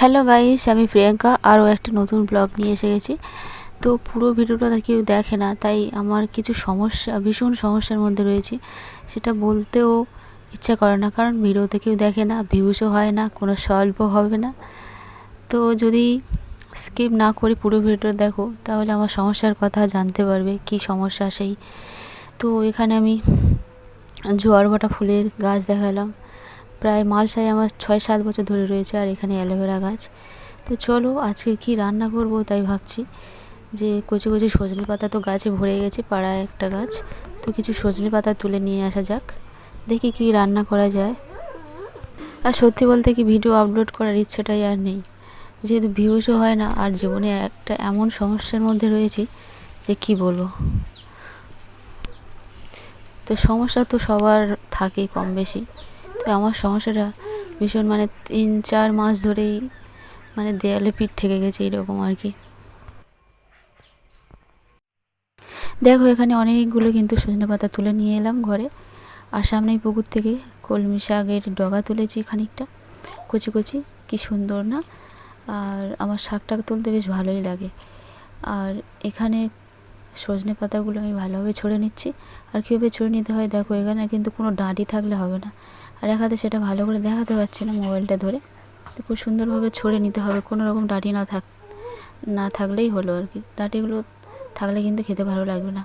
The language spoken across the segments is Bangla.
হ্যালো গাইস, আমি প্রিয়াঙ্কা আরও একটা নতুন ব্লগ নিয়ে এসে গেছি। তো পুরো ভিডিওটা কেউ দেখে না, তাই আমার কিছু সমস্যা, ভীষণ সমস্যার মধ্যে রয়েছি। সেটা বলতেও ইচ্ছা করে না, কারণ ভিডিওতে কেউ দেখে না, ভিউজও হয় না, কোনো সলভও হবে না। তো যদি স্কিপ না করি পুরো ভিডিওটা দেখো, তাহলে আমার সমস্যার কথা জানতে পারবে, কি সমস্যা সেই। তো এখানে আমি জোয়ার ভাটা ফুলের গাছ দেখালাম। প্রায় মালসায় আমার 6-7 বছর ধরে রয়েছে, আর এখানে অ্যালোভেরা গাছ। তো চলো আজকে কি রান্না করব তাই ভাবছি যে কচি কচি সজনে পাতা তো গাছে ভরে গেছে, পাড়ায় একটা গাছ। তো কিছু সজনে পাতা তুলে নিয়ে আসা যাক, দেখি কি রান্না করা যায়। আর সত্যি বলতে কি ভিডিও আপলোড করার ইচ্ছেটাই আর নেই, যেহেতু ভিউজও হয় না, আর জীবনে একটা এমন সমস্যার মধ্যে রয়েছি যে কি বলবো। তো সমস্যা তো সবার থাকে কম বেশি। তো আমার সমস্যাটা ভীষণ, 3-4 মাস ধরেই দেয়ালে পিঠ ঠেকে গেছে এরকম আর কি। দেখো এখানে অনেকগুলো কিন্তু সজনে পাতা তুলে নিয়ে এলাম ঘরে। আর সামনেই পুকুর থেকে কলমি শাকের ডগা তুলেছি খানিকটা, কচি কচি, কি সুন্দর না। আর আমার শাকটা তুলতে বেশ ভালোই লাগে। আর এখানে সজনে পাতাগুলো আমি ভালোভাবে ছড়ে নিচ্ছি। আর কীভাবে ছড়ে নিতে হয় দেখো, এখানে কিন্তু কোনো ডাঁটি থাকলে হবে না। আর এক হাতে সেটা ভালো করে দেখাতে পারছি না মোবাইলটা ধরে। তো খুব সুন্দরভাবে ছড়ে নিতে হবে, কোনো রকম ডাঁটি না থাকলেই হলো আর কি। ডাঁটিগুলো থাকলে কিন্তু খেতে ভালো লাগবে না।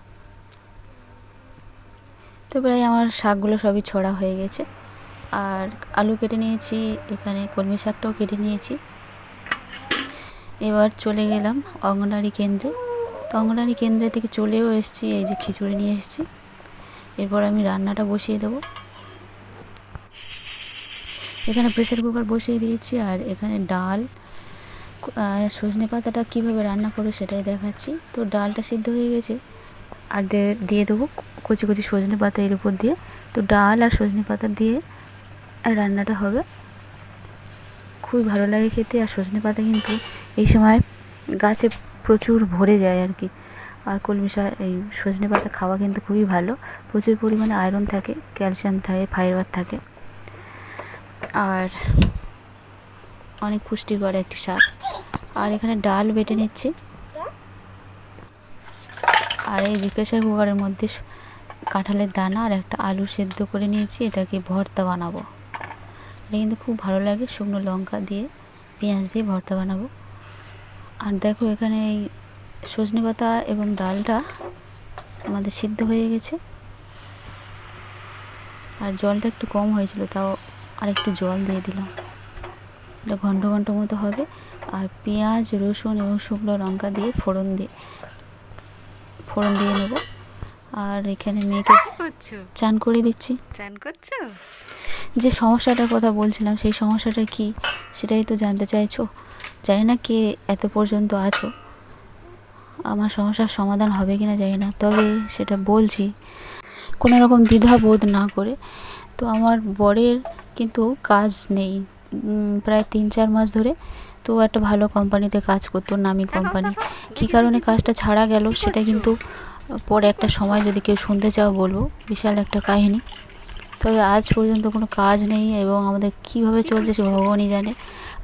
তো প্রায় আমার শাকগুলো সবই ছড়া হয়ে গেছে। আর আলু কেটে নিয়েছি, এখানে কলমি শাকটাও কেটে নিয়েছি। এবার চলে গেলাম অঙ্গনারী কেন্দ্রে। তো অঙ্গনারী কেন্দ্রে থেকে চলেও এসেছি, এই যে খিচুড়ি নিয়ে এসেছি। এরপর আমি রান্নাটা বসিয়ে দেবো। এখানে প্রেসার কুকার বসিয়ে দিয়েছি, আর এখানে ডাল, সজনে পাতাটা কীভাবে রান্না করো সেটাই দেখাচ্ছি। তো ডালটা সিদ্ধ হয়ে গেছে, আর দিয়ে দেবো কচি কচি সজনে পাতা এর উপর দিয়ে। তো ডাল আর সজনে পাতা দিয়ে রান্নাটা হবে, খুবই ভালো লাগে খেতে। আর সজনে পাতা কিন্তু এই সময় গাছে প্রচুর ভরে যায় আর কি। আর এই সজনে পাতা খাওয়া কিন্তু খুবই ভালো, প্রচুর পরিমাণে আয়রন থাকে, ক্যালসিয়াম থাকে, ফাইবার থাকে, আর অনেক পুষ্টিকর একটি শাক। আর এখানে ডাল বেটে নিচ্ছি। আর এই যে প্রেসার কুকারের মধ্যে কাঁঠালের দানা আর একটা আলু সেদ্ধ করে নিয়েছি, এটাকে ভর্তা বানাবো। এটা কিন্তু খুব ভালো লাগে, শুকনো লঙ্কা দিয়ে পেঁয়াজ দিয়ে ভর্তা বানাবো। আর দেখো এখানে এই সজনে পাতা এবং ডালটা আমাদের সিদ্ধ হয়ে গেছে। আর জলটা একটু কম হয়েছিল, তাও আর একটু জল দিয়ে দিলাম। এটা ঘন্ট ঘন্ট মতো হবে। আর পেঁয়াজ, রসুন এবং শুকনো লঙ্কা দিয়ে ফোড়ন দিয়ে নেব। আর এখানে মেয়েকে চান করে দিচ্ছি। চান করছো? যে সমস্যাটার কথা বলছিলাম, সেই সমস্যাটা কি সেটাই তো জানতে চাইছো। জানি না কে এত পর্যন্ত আছো, আমার সমস্যার সমাধান হবে কিনা জানি না, তবে সেটা বলছি কোনো রকম দ্বিধাবোধ না করে। তো আমার বরের কিন্তু কাজ নেই প্রায় 3-4 মাস ধরে। তো একটা ভালো কোম্পানিতে কাজ করতো, নামি কোম্পানি। কী কারণে কাজটা ছাড়া গেল সেটা কিন্তু পরে একটা সময় যদি কেউ শুনতে চাও বলবো, বিশাল একটা কাহিনী। তবে আজ পর্যন্ত কোনো কাজ নেই, এবং আমাদের কীভাবে চলছে সে ভগবানই জানে।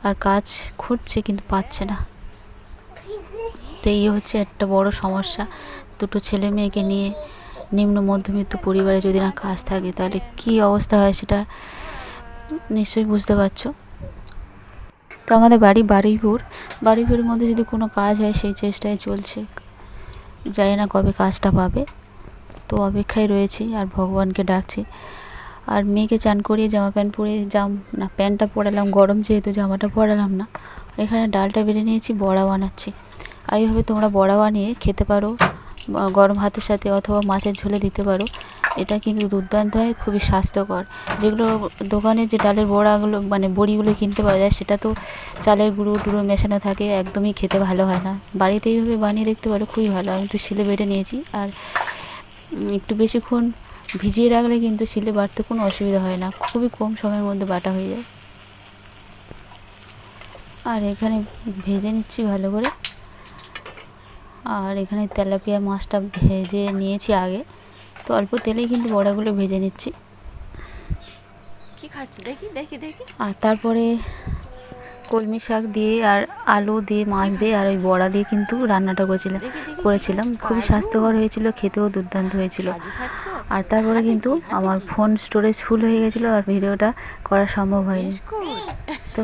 আর কাজ খুঁজছে কিন্তু পাচ্ছে না। তো এই হচ্ছে একটা বড় সমস্যা। দুটো ছেলে মেয়েকে নিয়ে নিম্ন মধ্যবিত্ত পরিবারে যদি না কাজ থাকে, তাহলে কী অবস্থা হয় সেটা নিশ্চয়ই বুঝতে পারছো। তো আমাদের বারুইপুরের মধ্যে যদি কোনো কাজ হয় সেই চেষ্টায় চলছে, জানি না কবে কাজটা পাবে। তো অপেক্ষায় রয়েছি আর ভগবানকে ডাকছি। আর মেয়েকে চান করিয়ে জামা প্যান্ট পরিয়ে প্যান্টটা পরালাম, গরম যেহেতু জামাটা পরালাম না। এখানে ডালটা বেড়ে নিয়েছি, বড়া বানাচ্ছি। আর এইভাবে তোমরা বড়া বানিয়ে খেতে পারো গরম ভাতের সাথে, অথবা মাছের ঝোলে দিতে পারো। এটা কিন্তু দুর্দান্ত হয়, খুবই স্বাস্থ্যকর। যেগুলো দোকানে যে ডালের বড়াগুলো বড়িগুলো কিনতে পাওয়া যায়, সেটা তো চালের গুঁড়ো টুড়ো মেশানো থাকে, একদমই খেতে ভালো হয় না। বাড়িতে এইভাবে বানিয়ে দেখতে পারো, খুবই ভালো। আমি তো শিলে বেটে নিয়েছি, আর একটু বেশিক্ষণ ভিজিয়ে রাখলে কিন্তু শিলে বাটতে কোনো অসুবিধা হয় না, খুবই কম সময়ের মধ্যে বাটা হয়ে যায়। আর এখানে ভেজে নিচ্ছি ভালো করে। আর এখানে তেলাপিয়া মাছটা ভেজে নিয়েছি আগে, তো অল্প তেলেই কিন্তু বড়াগুলো ভেজে নিচ্ছি। কি খাচ্ছ? দেখি দেখি দেখি। আর তারপরে কলমি শাক দিয়ে আর আলু দিয়ে মাছ দিয়ে আর ওই বড়া দিয়ে কিন্তু রান্নাটা করেছিলাম। খুবই স্বাস্থ্যকর হয়েছিল, খেতেও দুর্দান্ত হয়েছিল। আর তারপরে কিন্তু আমার ফোন স্টোরেজ ফুল হয়ে গেছিলো আর ভিডিওটা করা সম্ভব হয়নি। তো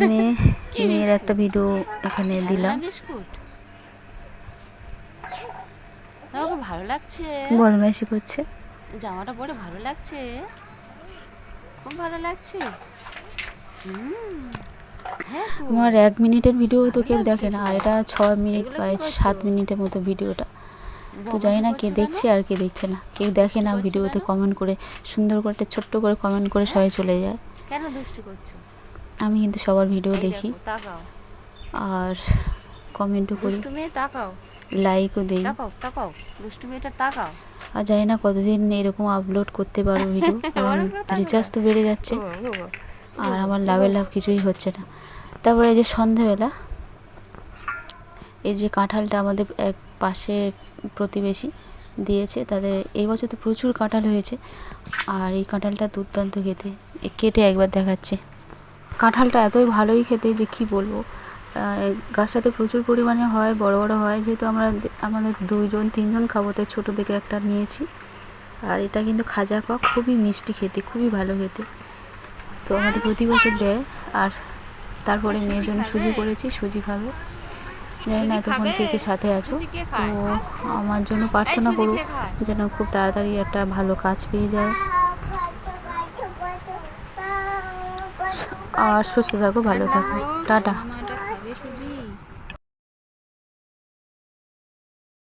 মেয়ের একটা ভিডিও এখানে দিলাম। ভালো লাগছে, বদমাইশি করছে। জামাটা পরে ভালো লাগছে, খুব ভালো লাগছে। আমার 1 মিনিটের ভিডিও তো কেউ দেখে না, আর এটা 6 মিনিট বা 7 মিনিটের মতো ভিডিওটা। তো জানি না কে দেখছে আর কে দেখছে না। কেউ দেখে না ভিডিওতে, কমেন্ট করে সুন্দর করে একটা ছোট্ট করে কমেন্ট করে সবাই চলে যায়। কেন দুষ্টু করছো? আমি কিন্তু সবার ভিডিও দেখি তাকাও আর কমেন্টও করি, দুষ্টু মেয়ে তাকাও, লাইকও দিই। তাকাও তাকাও দুষ্টু মেয়েটা তাকাও। আর জানি না কতদিন এরকম আপলোড করতে পারবো ভিডিও, কারণ রিচার্জ তো বেড়ে যাচ্ছে আর আমার লাভের লাভ কিছুই হচ্ছে না। তারপরে এই যে সন্ধেবেলা এই যে কাঁঠালটা আমাদের এক পাশে প্রতিবেশী দিয়েছে, তাদের এই বছর তো প্রচুর কাঁঠাল হয়েছে। আর এই কাঁঠালটা দুর্দান্ত খেতে, কেটে একবার দেখাচ্ছে। কাঁঠালটা এতই ভালোই খেতে যে কি বলবো। গাছটাতে প্রচুর পরিমাণে হয়, বড় বড় হয়, যেহেতু আমাদের 2-3 জন খাবো, তাই ছোটো থেকে একটা নিয়েছি। আর এটা কিন্তু খাজা পাক, খুবই মিষ্টি খেতে, খুবই ভালো খেতে। তো আমাদের প্রতি বছর দেয়। আর তারপরে মেয়ের জন্য সুজি করেছি, সুজি খাবে। জানি না এতক্ষণ কে সাথে আছো, তো আমার জন্য প্রার্থনা করো যেন খুব তাড়াতাড়ি একটা ভালো কাজ পেয়ে যায় আর সুস্থ থাকো, ভালো থাকো। টাটা।